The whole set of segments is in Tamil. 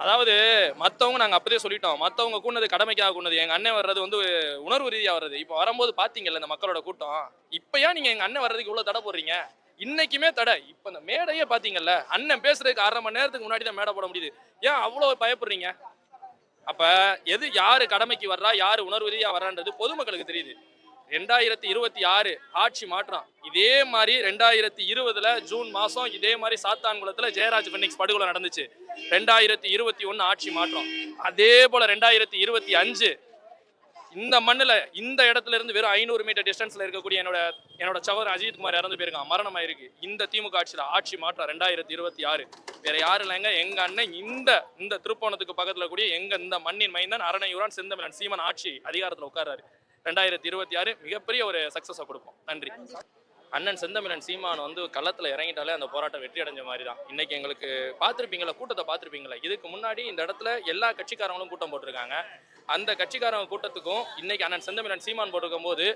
அதாவது மற்றவங்க நாங்கள் அப்போதே சொல்லிட்டோம், மற்றவங்க கூடது கடமைக்காக கூடது. எங்கள் அண்ணன் வர்றது வந்து உணர்வு ரீதியாக வர்றது. இப்போ வரும்போது பார்த்தீங்கல்ல இந்த மக்களோட கூட்டம், இப்போ ஏன் நீங்கள் எங்கள் அண்ணன் வர்றதுக்கு இவ்வளோ தடை போடுறீங்க? இன்னைக்குமே தடை. இப்போ இந்த மேடையே பார்த்தீங்கல்ல, அண்ணன் பேசுறதுக்கு 1/2 மணி நேரத்துக்கு முன்னாடி தான் மேடை போட முடியுது. ஏன் அவ்வளோ பயப்படுறீங்க? அப்போ எது யார் கடமைக்கு வர்றா, யார் உணர்வு ரீதியாக வர்றான்றது பொதுமக்களுக்கு தெரியுது. 2026 ஆட்சி மாற்றம். இதே மாதிரி 2020 ஜூன் மாசம் இதே மாதிரி சாத்தான்குளத்துல ஜெயராஜ் பெனிக்ஸ் படுகொலை நடந்துச்சு. 2021 ஆட்சி மாற்றம். அதே போல 2025 இந்த மண்ணுல இந்த இடத்துல இருந்து வெறும் 500 மீட்டர் டிஸ்டன்ஸ்ல இருக்கக்கூடிய என்னோட சகோதரர் அஜித்குமார் இறந்து போயிருக்கான், மரணம் ஆயிருக்கு. இந்த திமுக ஆட்சியில ஆட்சி மாற்றம் 2026. வேற யாரும் இல்லைங்க, எங்க அண்ணன் இந்த திருப்போணத்துக்கு பக்கத்துல கூடிய இந்த மண்ணின் மைந்தன் அரணையூரான் செந்தமிழன் சீமான் ஆட்சி அதிகாரத்துல உட்கார்றாரு. 2026 மிகப்பெரிய ஒரு சக்சஸை கொடுப்போம். நன்றி. அண்ணன் செந்தமிழன் சீமான் வந்து களத்தில் இறங்கிட்டாலே அந்த போராட்டம் வெற்றி அடைஞ்ச மாதிரி தான். இன்னைக்கு எங்களுக்கு பார்த்துருப்பீங்களா, கூட்டத்தை பார்த்துருப்பீங்களா? இதுக்கு முன்னாடி இந்த இடத்துல எல்லா கட்சிக்காரங்களும் கூட்டம் போட்டிருக்காங்க. அந்த கட்சிக்காரங்க கூட்டத்துக்கும் இன்னைக்கு அண்ணன் செந்தமிழன் சீமான் போட்டிருக்கும் போது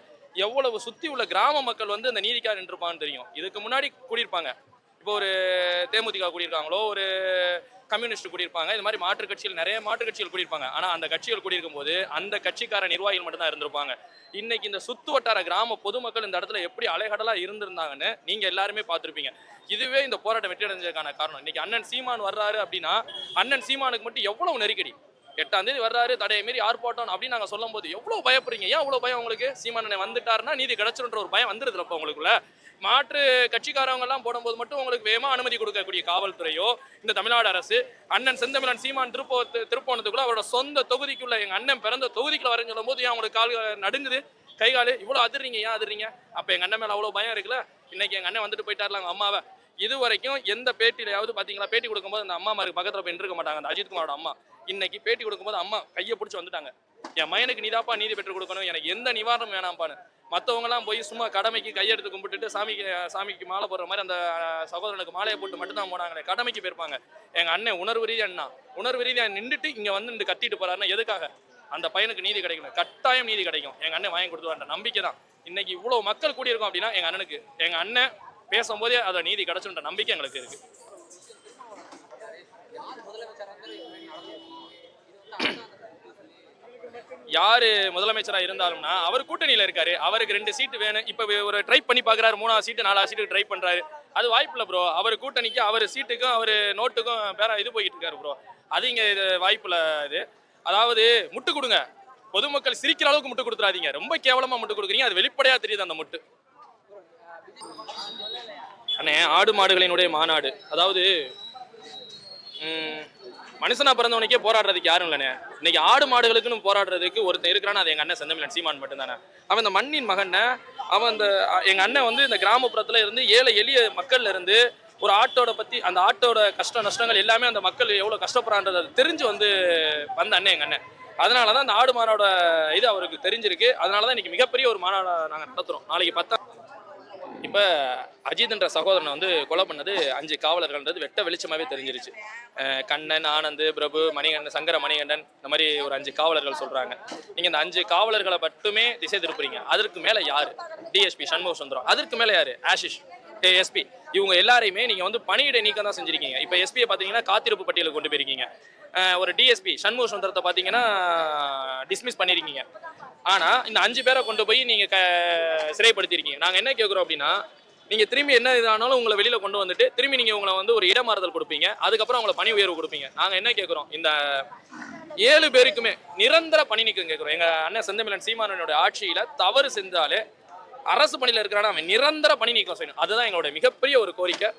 எவ்வளவு சுற்றி உள்ள கிராம மக்கள் வந்து அந்த நீதிக்காக நின்றுப்பான்னு தெரியும். இதுக்கு முன்னாடி கூடியிருப்பாங்க. இப்போ ஒரு தேமுதிக கூடியிருக்காங்களோ, ஒரு கம்யூனிஸ்ட் கூடியிருப்பாங்க, இது மாதிரி மாற்றுக் கட்சிகள் நிறைய மாற்றுக் கட்சிகள் கூடியிருப்பாங்க. ஆனால் அந்த கட்சிகள் கூடியிருக்கும் போது அந்த கட்சிக்கார நிர்வாகிகள் மட்டும்தான் இருந்திருப்பாங்க. இன்னைக்கு இந்த சுத்து வட்டார கிராம பொதுமக்கள் இந்த இடத்துல எப்படி அலைகடலா இருந்திருந்தாங்கன்னு நீங்க எல்லாருமே பார்த்துருப்பீங்க. இதுவே இந்த போராட்டம் வெற்றி அடைஞ்சதுக்கான காரணம். இன்னைக்கு அண்ணன் சீமான் வர்றாரு அப்படின்னா அண்ணன் சீமானுக்கு மட்டும் எவ்வளவு நெருக்கடி. 8ஆம் தேதி வர்றாரு, தடையை மீறி ஆர்ப்பாட்டம் அப்படின்னு நாங்கள் சொல்லும் போது எவ்வளவு பயப்படுறீங்க? ஏன் அவ்வளவு பயம் உங்களுக்கு? சீமானனை வந்துட்டாருன்னா நீதி கிடைச்சிருன்ற ஒரு பயம் வந்துருதுலப்ப உங்களுக்குள்ள. மாற்று கட்சிக்காரவங்க எல்லாம் போடும்போது மட்டும் உங்களுக்கு வேகமா அனுமதி கொடுக்கக்கூடிய காவல்துறையோ இந்த தமிழ்நாடு அரசு அண்ணன் செந்தமிழன் சீமான் திருப்போணத்துக்குள்ள அவரோட சொந்த தொகுதிக்குள்ள எங்க அண்ணன் பிறந்த தொகுதிக்குள்ள வரேன்னு சொல்லும் போது ஏன் உங்களுக்கு கால் நடுங்குது, கை காலு இவ்வளவு அதிர்றீங்க? ஏன் அதிர்றீங்க? அப்ப எங்க அண்ணன் மேல அவ்வளவு பயம் இருக்குல்ல. இன்னைக்கு எங்க அண்ணன் வந்துட்டு போயிட்டாருல அம்மாவை. இது வரைக்கும் எந்த பேட்டியிலையாவது பாத்தீங்களா? பேட்டி கொடுக்கும்போது அந்த அம்மாமாருக்கு பக்கத்துல போய் இருக்க மாட்டாங்க. அந்த அஜித்குமாரோட அம்மா இன்னைக்கு பேட்டி கொடுக்கும்போது அம்மா கையை பிடிச்சி வந்துட்டாங்க. என் மயனுக்கு நீதாப்பா நீதி பெற்று கொடுக்கணும், எனக்கு எந்த நிவாரணம் வேணாம்ப்பான்னு. மற்றவங்கலாம் போய் சும்மா கடமைக்கு கையெடுத்து கும்பிட்டுட்டு சாமிக்கு மாலை போடுற மாதிரி அந்த சகோதரனுக்கு மாலையை போட்டு மட்டும்தான் போனாங்களே, கடமைக்கு போயிருப்பாங்க. எங்க அண்ணன் உணர்வு ரீதியா நின்றுட்டு இங்க வந்து கத்திட்டு போறாருன்னா எதுக்காக? அந்த பையனுக்கு நீதி கிடைக்கணும், கட்டாயம் நீதி கிடைக்கும். எங்க அண்ணன் வாங்கி கொடுத்துருவான்ற நம்பிக்கை தான். இன்னைக்கு இவ்வளவு மக்கள் கூடியிருக்கோம் அப்படின்னா எங்க அண்ணன் பேசும்போதே அதை நீதி கிடைச்சுன்ற நம்பிக்கை எங்களுக்கு இருக்கு. யாரு முதலமைச்சரா இருந்தாலும்னா அவர் கூட்டணியில இருக்காரு, அவருக்கு 2 சீட்டு வேணும். இப்ப ஒரு ட்ரை பண்ணி பாக்குறாரு, 3ஆவது சீட்டு 4ஆவது சீட்டு ட்ரை பண்றாரு. அது வாய்ப்பு இல்ல ப்ரோ. அவர் கூட்டணிக்கு அவர் சீட்டுக்கும் அவர் நோட்டுக்கும் பேர இது போயிட்டு இருக்காரு ப்ரோ. அது இங்க இது வாய்ப்பு இல்ல. இது அதாவது முட்டு கொடுங்க, பொதுமக்கள் சிரிக்கிற அளவுக்கு முட்டு கொடுத்துறாதீங்க. ரொம்ப கேவலமா முட்டு கொடுக்குறீங்க, அது வெளிப்படையா தெரியுது அந்த முட்டு. அண்ணே, ஆடு மாடுகளினுடைய மாநாடு. அதாவது மனுஷனா பிறந்தவனுக்கே போராடுறதுக்கு யாரும் இல்லைண்ணே. இன்னைக்கு ஆடு மாடுகளுக்குன்னு போராடுறதுக்கு ஒருத்தன் இருக்கிறான்னு அது எங்க அண்ணன் செந்தமிழன் சீமான் மட்டும்தானே. அவன் இந்த மண்ணின் மகன். அவன் இந்த எங்க அண்ணன் வந்து இந்த கிராமப்புறத்துல இருந்து ஏழை எளிய மக்கள்ல இருந்து ஒரு ஆட்டோட பத்தி அந்த ஆட்டோட கஷ்ட நஷ்டங்கள் எல்லாமே அந்த மக்கள் எவ்வளவு கஷ்டப்படுறான்றது தெரிஞ்சு வந்த அண்ணன் எங்க அண்ணன். அதனாலதான் அந்த ஆடு மாடோட இது அவருக்கு தெரிஞ்சிருக்கு. அதனாலதான் இன்னைக்கு மிகப்பெரிய ஒரு மாநாடு நாங்க நடத்துறோம். நாளைக்கு 10. இப்போ அஜித் என்ற சகோதரனை கொலை பண்ணது 5 காவலர்கள்ன்றது வெட்ட வெளிச்சமாகவே தெரிஞ்சிருச்சு. கண்ணன், ஆனந்த், பிரபு, மணிகண்டன், சங்கர மணிகண்டன், இந்த மாதிரி ஒரு 5 காவலர்கள் சொல்கிறாங்க. நீங்கள் இந்த 5 காவலர்களை மட்டுமே திசை திருப்புறீங்க. அதற்கு மேலே யார்? டிஎஸ்பி சண்முக சுந்தரம். அதற்கு மேலே யார்? ஆஷிஷ், எஸ்பி. இவங்க எல்லாரையுமே நீங்கள் பணியிடை நீக்கம் தான் செஞ்சிருக்கீங்க. இப்போ எஸ்பியை பார்த்தீங்கன்னா காத்திருப்பு பட்டியலுக்கு கொண்டு போயிருக்கீங்க. ஒரு டிஎஸ்பி சண்முக சுந்தரத்தை பார்த்தீங்கன்னா டிஸ்மிஸ் பண்ணியிருக்கீங்க. ஆனால் இந்த 5 பேரை கொண்டு போய் நீங்கள் சிறைப்படுத்திருக்கீங்க. நாங்கள் என்ன கேட்குறோம் அப்படின்னா, நீங்கள் திரும்பி என்ன இதானாலும் உங்களை வெளியில் கொண்டு வந்துட்டு திரும்பி நீங்கள் உங்களை ஒரு இடமாறுதல் கொடுப்பீங்க, அதுக்கப்புறம் உங்களை பணி உயர்வு கொடுப்பீங்க. நாங்கள் என்ன கேட்குறோம், இந்த 7 பேருக்குமே நிரந்தர பணி நீக்கம் கேட்குறோம். எங்கள் அண்ணன் செந்தமிழன் சீமானனுடைய ஆட்சியில் தவறு செஞ்சாலே அரசு பணியில் இருக்கிறானா அவன் நிரந்தர பணி நீக்கம் செய்யணும். அதுதான் எங்களோட மிகப்பெரிய ஒரு கோரிக்கை.